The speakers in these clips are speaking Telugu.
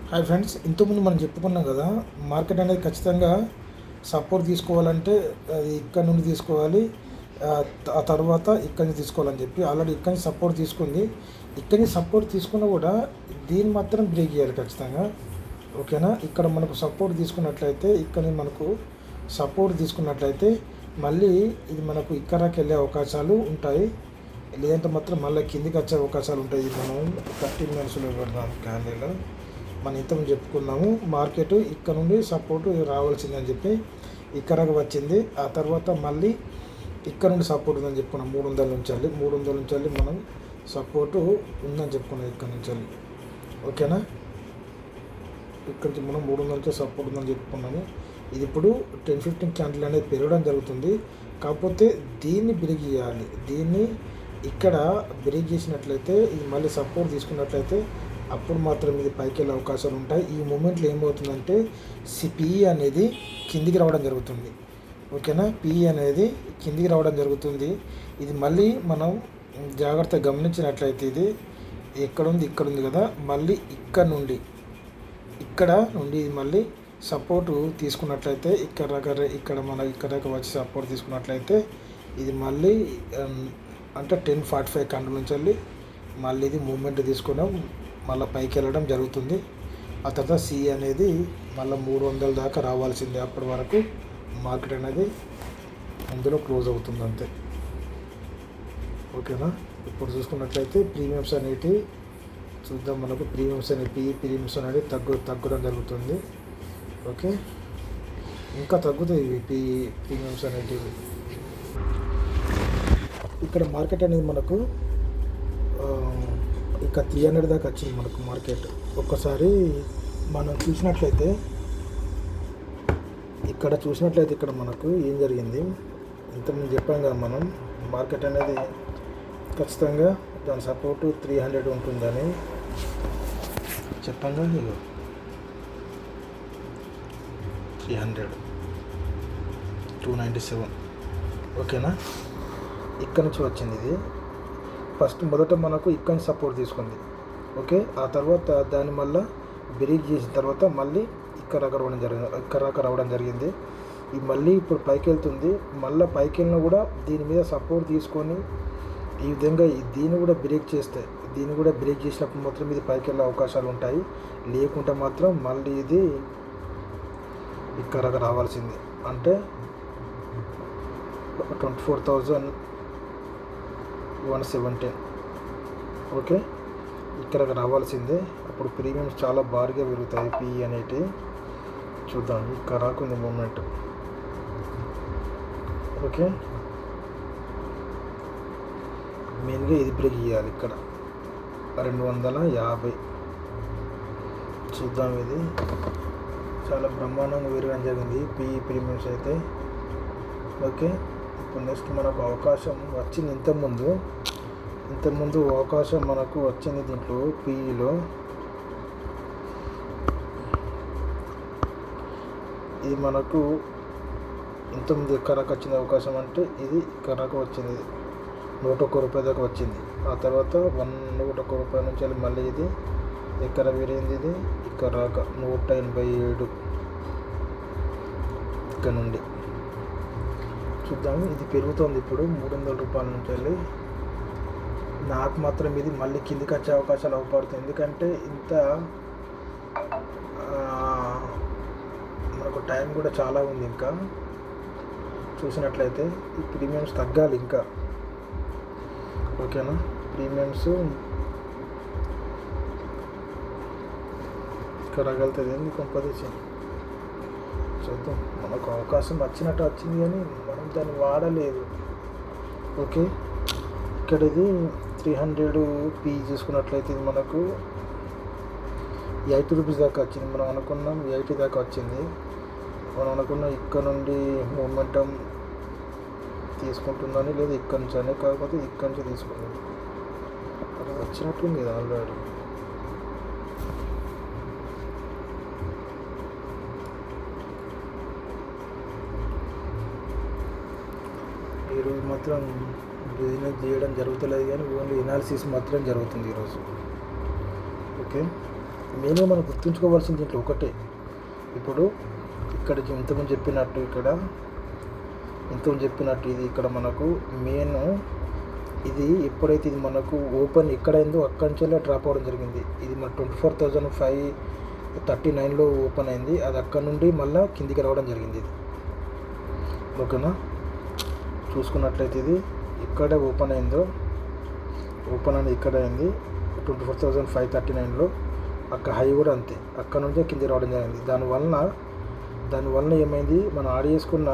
హాయ్ ఫ్రెండ్స్, ఇంతకుముందు మనం చెప్పుకున్నాం కదా, మార్కెట్ అనేది ఖచ్చితంగా సపోర్ట్ తీసుకోవాలంటే అది ఇక్కడ నుండి తీసుకోవాలి, ఆ తర్వాత ఇక్కడి నుంచి తీసుకోవాలని చెప్పి ఆల్రెడీ ఇక్కడి నుంచి సపోర్ట్ తీసుకుంది. ఇక్కడి నుంచి సపోర్ట్ తీసుకున్నా కూడా దీన్ని మాత్రం బ్రేక్ చేయాలి ఖచ్చితంగా. ఓకేనా? ఇక్కడ మనకు సపోర్ట్ తీసుకున్నట్లయితే, ఇక్కడ మనకు సపోర్ట్ తీసుకున్నట్లయితే మళ్ళీ ఇది మనకు ఇక్కడికి వెళ్ళే అవకాశాలు ఉంటాయి. లేదంటే మాత్రం మళ్ళీ కిందికి వచ్చే అవకాశాలు ఉంటాయి. ఇది మనం 13 మినిట్స్లో పెడదాం క్యాండిల్. మనం ఇంతకుముందు చెప్పుకున్నాము, మార్కెట్ ఇక్కడ నుండి సపోర్ట్ రావాల్సిందని చెప్పి ఇక్కడకు వచ్చింది. ఆ తర్వాత మళ్ళీ ఇక్కడ నుండి సపోర్ట్ ఉందని చెప్పుకున్నాం. 300 నుంచి మనం సపోర్టు ఉందని చెప్పుకున్నాం ఇక్కడ నుంచి. ఓకేనా? ఇక్కడ నుంచి మనం 300 నుంచి సపోర్ట్ ఉందని చెప్పుకున్నాము. ఇది ఇప్పుడు 10-15 క్యాండిల్ అనేది పెరగడం జరుగుతుంది. కాకపోతే దీన్ని బ్రేక్ చేయాలి. దీన్ని ఇక్కడ బ్రేక్ చేసినట్లయితే, ఇది మళ్ళీ సపోర్ట్ తీసుకున్నట్లయితే అప్పుడు మాత్రం ఇది పైకి వెళ్ళే అవకాశాలు ఉంటాయి. ఈ మూమెంట్లో ఏమవుతుందంటే పిఈ అనేది కిందికి రావడం జరుగుతుంది. ఓకేనా? పిఈ అనేది కిందికి రావడం జరుగుతుంది. ఇది మళ్ళీ మనం జాగ్రత్తగా గమనించినట్లయితే ఇది ఇక్కడ ఉంది కదా, మళ్ళీ ఇక్కడ నుండి మళ్ళీ సపోర్టు తీసుకున్నట్లయితే ఇక్కడ వచ్చి సపోర్ట్ తీసుకున్నట్లయితే ఇది మళ్ళీ అంటే 10:45 కండు నుంచి వెళ్ళి మళ్ళీ ఇది మూమెంట్ తీసుకున్నాం, మళ్ళీ పైకి వెళ్ళడం జరుగుతుంది. ఆ తర్వాత సి అనేది మళ్ళీ 300 దాకా రావాల్సిందే. అప్పటి వరకు మార్కెట్ అనేది అందులో క్లోజ్ అవుతుంది అంతే. ఓకేనా? ఇప్పుడు చూసుకున్నట్లయితే ప్రీమియమ్స్ అనేవి చూద్దాం. మనకు ప్రీమియమ్స్ అనేది తగ్గడం జరుగుతుంది. ఓకే, ఇంకా తగ్గుతాయి ఇవి ప్రీమియమ్స్ అనేటివి. ఇక్కడ మార్కెట్ అనేది మనకు ఇక 300 దాకా వచ్చింది మనకు మార్కెట్. ఒక్కసారి మనం చూసినట్లయితే ఇక్కడ మనకు ఏం జరిగింది, ఇంతకుముందు చెప్పాం కదా మనం, మార్కెట్ అనేది ఖచ్చితంగా దాని సపోర్టు 300 ఉంటుందని చెప్పంగా. 300, 297. ఓకేనా? ఇక్కడ నుంచి వచ్చింది ఇది. మొదట మనకు ఇక్కడ నుంచి సపోర్ట్ తీసుకుంది. ఓకే, ఆ తర్వాత దాన్ని మళ్ళీ బ్రేక్ చేసిన తర్వాత మళ్ళీ ఇక్కడ రావడం జరిగింది. ఇది మళ్ళీ ఇప్పుడు పైకి వెళ్తుంది. మళ్ళీ పైకి వెళ్ళినా కూడా దీని మీద సపోర్ట్ తీసుకొని ఈ విధంగా దీన్ని కూడా బ్రేక్ చేసినప్పుడు మాత్రం ఇది పైకి వెళ్ళే అవకాశాలు ఉంటాయి. లేకుంటే మాత్రం మళ్ళీ ఇది ఇక్కడ రావాల్సింది. అంటే 24,117. ఓకే, ఇక్కడ రావాల్సిందే. అప్పుడు ప్రీమియమ్స్ చాలా భారీగా పెరుగుతాయి. పిఈ అనేటి చూద్దాం. ఇక్కడ రాకుంది మూమెంట్. ఓకే, మెయిన్గా ఇది బ్రేక్ చేయాలి. ఇక్కడ 250 చూద్దాం. ఇది చాలా బ్రహ్మాండంగా పెరగడం జరిగింది పిఈ ప్రీమియమ్స్ అయితే. ఓకే, ఇప్పుడు నెక్స్ట్ మనకు అవకాశం వచ్చింది. ఇంతకుముందు అవకాశం మనకు వచ్చింది దీంట్లో పిఈలో. ఇది మనకు ఇంతకుముందు ఎక్కడికి వచ్చింది అవకాశం అంటే ఇది ఇక్కడికి వచ్చింది. 101 రూపాయల దాకా వచ్చింది. ఆ తర్వాత 101 రూపాయల నుంచి మళ్ళీ ఇది ఎక్కడ వేరేంది, ఇది ఇక్కడ రాక 187 ఇక్కడ నుండి చూద్దాము. ఇది పెరుగుతుంది ఇప్పుడు 300 రూపాయల నుంచి వెళ్ళి. నాకు మాత్రం ఇది మళ్ళీ కిందికి వచ్చే అవకాశాలు అవపడుతుంది. ఎందుకంటే ఇంత మనకు టైం కూడా చాలా ఉంది. ఇంకా చూసినట్లయితే ఈ ప్రీమియమ్స్ తగ్గాలి ఇంకా. ఓకేనా? ప్రీమియమ్స్ ఇక్కడ రాగలుగుతుంది. ఏంది కొంపదీసి చూద్దాం. మనకు అవకాశం వచ్చినట్టు వచ్చింది కానీ మనం దాన్ని వాడలేదు. ఓకే, ఇక్కడ ఇది 300 పీ చూసుకున్నట్లయితే ఇది మనకు 80 రూపీస్ దాకా వచ్చింది. మనం అనుకున్నాం 80 దాకా వచ్చింది. మనం అనుకున్నాం ఇక్కడ నుండి మూమెంటం తీసుకుంటుందని, లేదు ఇక్కడ నుంచి అనే, కాకపోతే ఇక్కడ నుంచి తీసుకుంది. అది వచ్చినట్టుంది ఇది ఆల్రెడీ. ఈరోజు మాత్రం బిజినెస్ చేయడం జరుగుతలేదు కానీ ఓన్లీ ఎనాలిసిస్ మాత్రం జరుగుతుంది ఈరోజు. ఓకే. మెయిన్గా మనం గుర్తుంచుకోవాల్సింది దీంట్లో ఒకటే. ఇప్పుడు ఇక్కడ ఇంతకుముందు చెప్పినట్టు ఇది ఇక్కడ మనకు మెయిన్ ఇది ఎప్పుడైతే ఇది మనకు ఓపెన్ ఎక్కడైందో అక్కడి నుంచే డ్రాప్ అవ్వడం జరిగింది. ఇది మన 24,539లో ఓపెన్ అయింది. అది అక్కడ నుండి మళ్ళీ కిందికి రావడం జరిగింది. ఇది ఓకేనా, చూసుకున్నట్లయితే ఇది ఇక్కడ ఓపెన్ అయింది ఇక్కడ అయింది 24,539లో. అక్కడ హై కూడా అంతే, అక్కడ నుంచే కింది రావడం జరిగింది. దానివల్ల ఏమైంది, మనం ఆడి చేసుకున్న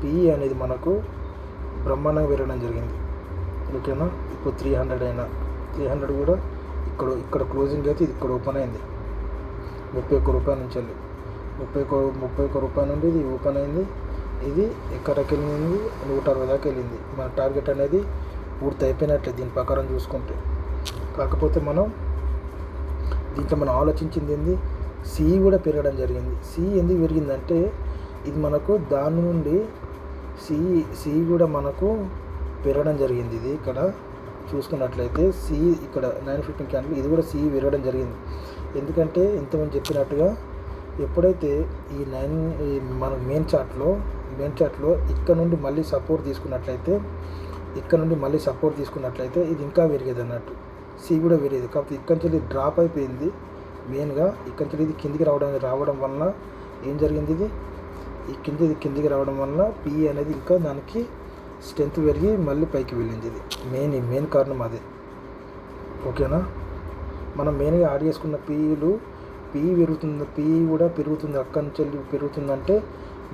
పిఈ అనేది మనకు బ్రహ్మాండంగా పెరగడం జరిగింది. ఓకేనా, ఇప్పుడు 300 కూడా ఇక్కడ క్లోజింగ్ అయితే ఇది ఇక్కడ ఓపెన్ అయింది 31 రూపాయల నుంచి వెళ్ళి 31 రూపాయల నుండి ఇది ఓపెన్ అయింది. ఇది ఎక్కడికి వెళ్ళింది, 160 దాకా వెళ్ళింది. మన టార్గెట్ అనేది పూర్తి అయిపోయినట్లే దీని ప్రకారం చూసుకుంటే. కాకపోతే దీంట్లో మనం ఆలోచించింది ఏంది, సిఈ కూడా పెరగడం జరిగింది. సిఈ ఎందుకు పెరిగిందంటే ఇది మనకు దాని నుండి సిఈ కూడా మనకు పెరగడం జరిగింది. ఇది ఇక్కడ చూసుకున్నట్లయితే సిఈ ఇక్కడ 915 క్యాండిల్ ఇది కూడా సిఈ పెరగడం జరిగింది. ఎందుకంటే ఇంతమంది చెప్పినట్టుగా ఎప్పుడైతే మన మెయిన్ చార్ట్లో ఇక్కడ నుండి మళ్ళీ సపోర్ట్ తీసుకున్నట్లయితే ఇది ఇంకా పెరిగేది అన్నట్టు, సి కూడా పెరిగేది. కాకపోతే ఇక్కడి నుంచి డ్రాప్ అయిపోయింది. మెయిన్గా ఇక్కడి నుంచి ఇది కిందికి రావడం వలన ఏం జరిగింది, ఇది కిందికి రావడం వలన పిఈ అనేది ఇంకా దానికి స్ట్రెంత్ పెరిగి మళ్ళీ పైకి వెళ్ళింది. ఇది మెయిన్ కారణం అదే. ఓకేనా, మనం మెయిన్గా యాడ్ చేసుకున్న పిఈ పెరుగుతుంది, పిఈ కూడా పెరుగుతుంది. అక్కడి నుంచి పెరుగుతుందంటే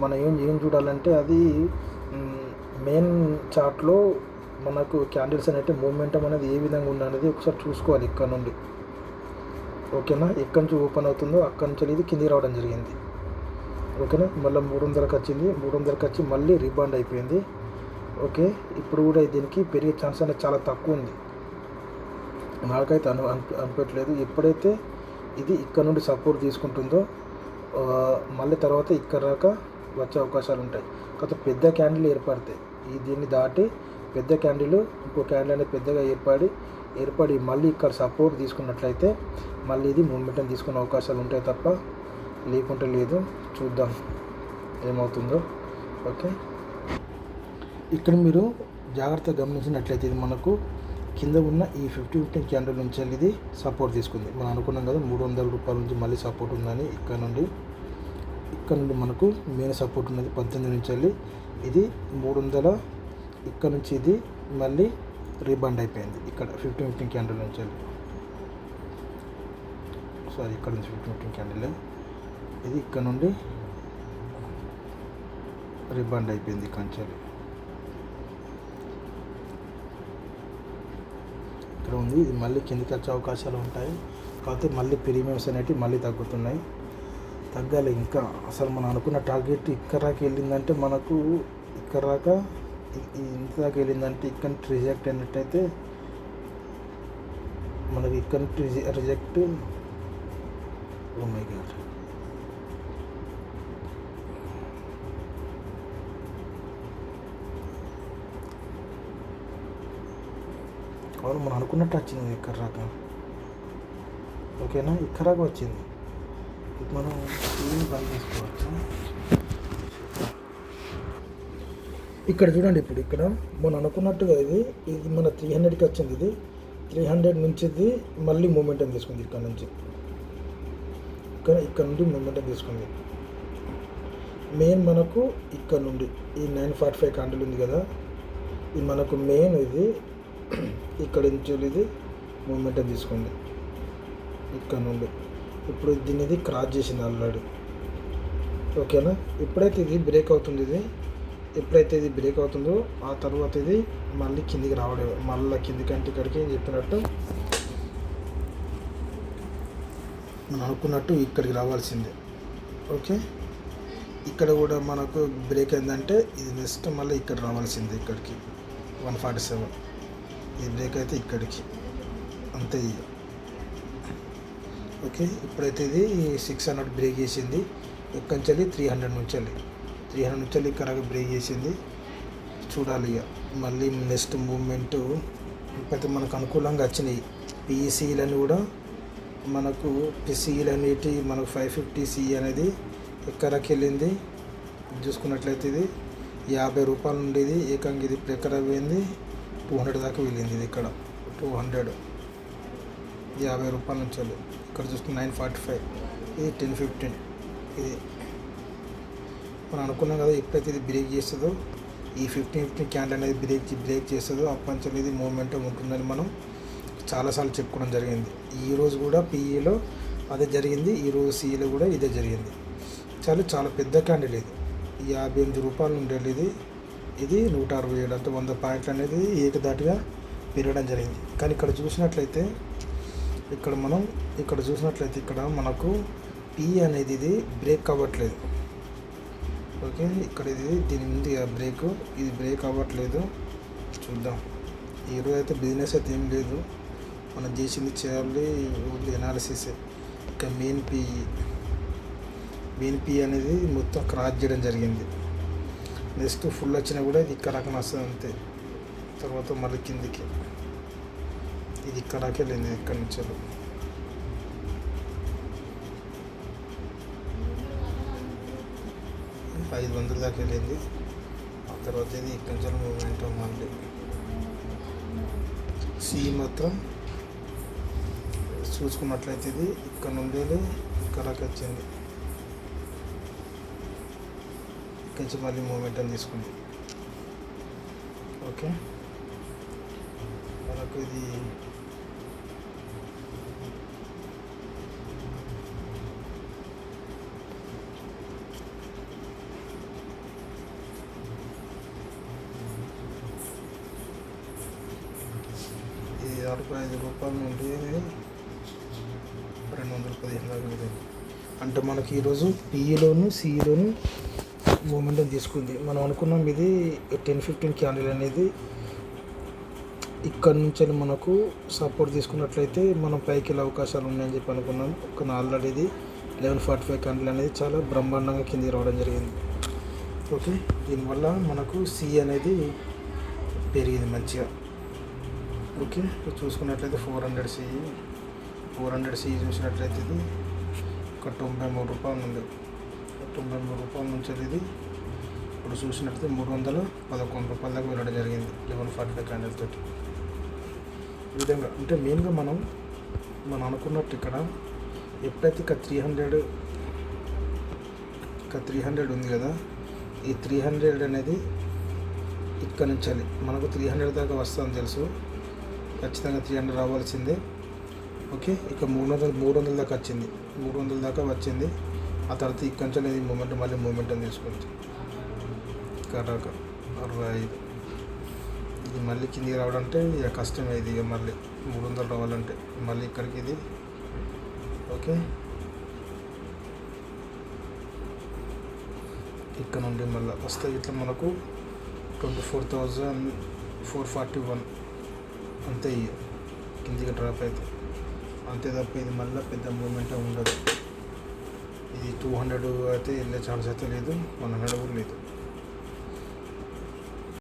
మనం ఏం చూడాలంటే అది మెయిన్ చార్ట్లో మనకు క్యాండిల్స్ అనేవి మూమెంటం అనేది ఏ విధంగా ఉన్నది ఒకసారి చూసుకోవాలి ఇక్కడ నుండి. ఓకేనా, ఎక్కడి నుంచి ఓపెన్ అవుతుందో అక్కడి నుంచి ఇది కిందికి రావడం జరిగింది. ఓకేనా, మళ్ళీ 300కి వచ్చింది. 300కి వచ్చి మళ్ళీ రీబాండ్ అయిపోయింది. ఓకే, ఇప్పుడు కూడా దీనికి పెరిగే ఛాన్స్ అనేది చాలా తక్కువ ఉంది. నాకైతే అనిపించలేదు. ఎప్పుడైతే ఇది ఇక్కడ నుండి సపోర్ట్ తీసుకుంటుందో మళ్ళీ తర్వాత ఇక్కడ దాకా వచ్చే అవకాశాలు ఉంటాయి. కాకపోతే పెద్ద క్యాండిల్ ఏర్పడతాయి. దీన్ని దాటి పెద్ద క్యాండిల్ ఇంకో క్యాండిల్ అనేది పెద్దగా ఏర్పడి మళ్ళీ ఇక్కడ సపోర్ట్ తీసుకున్నట్లయితే మళ్ళీ ఇది మూమెంటం తీసుకునే అవకాశాలు ఉంటాయి తప్ప లేకుంటే లేదు. చూద్దాం ఏమవుతుందో. ఓకే, ఇక్కడ మీరు జాగ్రత్తగా గమనించినట్లయితే ఇది మనకు కింద ఉన్న ఈ 50-15 క్యాండిల్ నుంచి వెళ్ళి ఇది సపోర్ట్ తీసుకుంది. మనం అనుకున్నాం కదా 300 రూపాయల నుంచి మళ్ళీ సపోర్ట్ ఉందని. ఇక్కడ నుండి మనకు మెయిన్ సపోర్ట్ ఉన్నది 18 నుంచి వెళ్ళి ఇది 300. ఇక్కడ నుంచి ఇది మళ్ళీ రీబాండ్ అయిపోయింది ఇక్కడ 50-15 క్యాండిల్ నుంచి వెళ్ళి. సారీ, ఇక్కడ నుంచి 50-15 క్యాండిల్ ఇది ఇక్కడ నుండి రీబాండ్ అయిపోయింది ఇక్కడ నుంచి వెళ్ళి. ఇక్కడ ఉంది, ఇది మళ్ళీ కిందికి వచ్చే అవకాశాలు ఉంటాయి. కాకపోతే మళ్ళీ ప్రీమియమ్స్ అనేవి మళ్ళీ తగ్గాలి ఇంకా. అసలు మనం అనుకున్న టార్గెట్ ఇక్కడ దాకా వెళ్ళిందంటే మనకు ఇక్కడ దాకా ఇంత దాకా వెళ్ళిందంటే ఇక్కడ రిజెక్ట్ అయినట్టయితే మనకి ఇక్కడ రిజెక్ట్. ఓ మై గాడ్, అవును మనం అనుకున్నట్టు వచ్చింది ఇక్కడ దాకా. ఓకేనా, ఇక్కడ దాకా వచ్చింది. మనం ఏం పని చేసుకోవచ్చు. ఇక్కడ చూడండి, ఇప్పుడు ఇక్కడ మనం అనుకున్నట్టుగా ఇది మన 300కి వచ్చింది. ఇది 300 నుంచి ఇది మళ్ళీ మూమెంటం తీసుకుంది. ఇక్కడ నుంచి ఇక్కడ నుండి మూమెంటం తీసుకుంది. మెయిన్ మనకు ఇక్కడ నుండి ఈ 945 క్యాండిల్ ఉంది కదా, ఇది మనకు మెయిన్ ఇది ఇక్కడ నుంచి ఇది మూమెంటం తీసుకుంది ఇక్కడ నుండి. ఇప్పుడు దీన్ని క్రాస్ చేసింది ఆల్రెడీ. ఓకేనా, ఎప్పుడైతే ఇది బ్రేక్ అవుతుందో ఆ తర్వాత ఇది మళ్ళీ కిందికి రావడం, మళ్ళీ కిందికంటే ఇక్కడికి చెప్పినట్టు మనం అనుకున్నట్టు ఇక్కడికి రావాల్సిందే. ఓకే, ఇక్కడ కూడా మనకు బ్రేక్ అయిందంటే ఇది నెక్స్ట్ మళ్ళీ ఇక్కడ రావాల్సిందే. ఇక్కడికి 147 ఇది బ్రేక్ అయితే ఇక్కడికి అంతే ఇక. ఓకే, ఇప్పుడైతే ఇది 600 బ్రేక్ చేసింది. ఇక్కడి నుంచి 300 నుంచి ఇక్కడ బ్రేక్ చేసింది. చూడాలి ఇక మళ్ళీ నెక్స్ట్ మూమెంట్. ఇప్పుడైతే మనకు అనుకూలంగా వచ్చినాయి. పిఈసీలని కూడా మనకు సిఈలు అనేటి మనకు 550 సిఈ అనేది ఎక్కడికి వెళ్ళింది చూసుకున్నట్లయితే ఇది 50 రూపాయలు ఉండేది, ఏకంగా ఇది ఇప్పుడు ఎక్కడ పోయింది 200 దాకా వెళ్ళింది. ఇది ఇక్కడ 200 50 రూపాయల నుంచి వెళ్ళి ఇక్కడ చూసుకుని 945, ఇది 1015. ఇది మనం అనుకున్నాం కదా, ఎప్పుడైతే ఇది బ్రేక్ చేస్తుందో ఈ 15 క్యాండిల్ అనేది బ్రేక్ చేస్తుందో అప్పటి నుంచి ఇది మూమెంటం ఉంటుందని మనం చాలాసార్లు చెప్పుకోవడం జరిగింది. ఈరోజు కూడా పీఈలో అదే జరిగింది, ఈరోజు సిఈలో కూడా ఇదే జరిగింది. చాలా పెద్ద క్యాండిల్ ఇది, 58 రూపాయలు ఉండేది. ఇది 167 అంటే 100 పాయింట్లు అనేది ఏకదాటిగా పెరగడం జరిగింది. కానీ ఇక్కడ చూసినట్లయితే ఇక్కడ మనకు పీ అనేది ఇది బ్రేక్ అవ్వట్లేదు. ఓకే, ఇక్కడ దీని ఉంది బ్రేక్, ఇది బ్రేక్ అవ్వట్లేదు. చూద్దాం. ఈరోజు అయితే బిజినెస్ అయితే ఏం లేదు, మనం చేసింది చేయాలి ఓన్లీ ఎనాలిసిస్. ఇక మెయిన్ పీ అనేది మొత్తం క్రాస్ చేయడం జరిగింది. నెక్స్ట్ ఫుల్ వచ్చినా కూడా ఇది ఇక్కడ రకం వస్తుంది అంతే. తర్వాత మళ్ళీ కిందికి ఇది ఇక్కడికి వెళ్ళింది, ఇక్కడ నుంచి 500 దాకా వెళ్ళింది. ఆ తర్వాత ఇది ఇక్కడ నుంచి మూమెంట్ మళ్ళీ సి మాత్రం చూసుకున్నట్లయితే ఇది ఇక్కడ నుండి ఇక్కడికి వచ్చింది, ఇక్కడి నుంచి మళ్ళీ మూమెంట్ అని తీసుకుంది. ఓకే, మనకు ఇది ఇది 65 రూపాయల నుండి 215 దాకా వెళ్ళింది. అంటే మనకి ఈరోజు పీఈలోను సిఈలోను మూమెంటం తీసుకుంది. మనం అనుకున్నాం ఇది 10-15 క్యాండిల్ అనేది ఇక్కడ నుంచి మనకు సపోర్ట్ తీసుకున్నట్లయితే మనం పైకి వెళ్ళే అవకాశాలు ఉన్నాయని చెప్పి అనుకున్నాం. కానీ ఆల్రెడీ ఇది 1145 క్యాండిల్ అనేది చాలా బ్రహ్మాండంగా కిందికి రావడం జరిగింది. ఓకే, దీనివల్ల మనకు సి అనేది పెరిగింది మంచిగా. ఓకే, చూసుకున్నట్లయితే 400 సిఈ చూసినట్లయితే ఇది ఒక 93 రూపాయలు ఉంది. 93 రూపాయల నుంచి ఇది ఇప్పుడు చూసినట్లయితే 311 రూపాయల దాకా వెళ్ళడం జరిగింది 1145 క్యాండిల్ తోటి. ఈ విధంగా అంటే మెయిన్గా మనం అనుకున్నట్టు ఇక్కడ ఎప్పుడైతే ఇక 300 ఉంది కదా, ఈ 300 అనేది ఇక్కడ నుంచి మనకు 300 దాకా వస్తుందని తెలుసు, ఖచ్చితంగా 300 రావాల్సిందే. ఓకే, ఇక 300 దాకా వచ్చింది, 300 దాకా వచ్చింది. ఆ తర్వాత ఇక్కడ నుంచి అనేది మళ్ళీ మూమెంటం తీసుకుంది. ఇక్కడ 65 ఇది మళ్ళీ కిందికి రావడం అంటే ఇక కష్టమే. ఇది ఇక మళ్ళీ 300 రావాలంటే మళ్ళీ ఇక్కడికి ఇది. ఓకే, ఇక్కడ నుండి మళ్ళీ వస్తే ఇట్లా మనకు 24,441 అంతే కిందికి డ్రాప్ అయితే అంతే తప్ప ఇది మళ్ళీ పెద్ద మూమెంట్ ఉండదు. ఇది 200 అయితే వెళ్ళే ఛాన్స్ అయితే లేదు, 100 కూడా లేదు.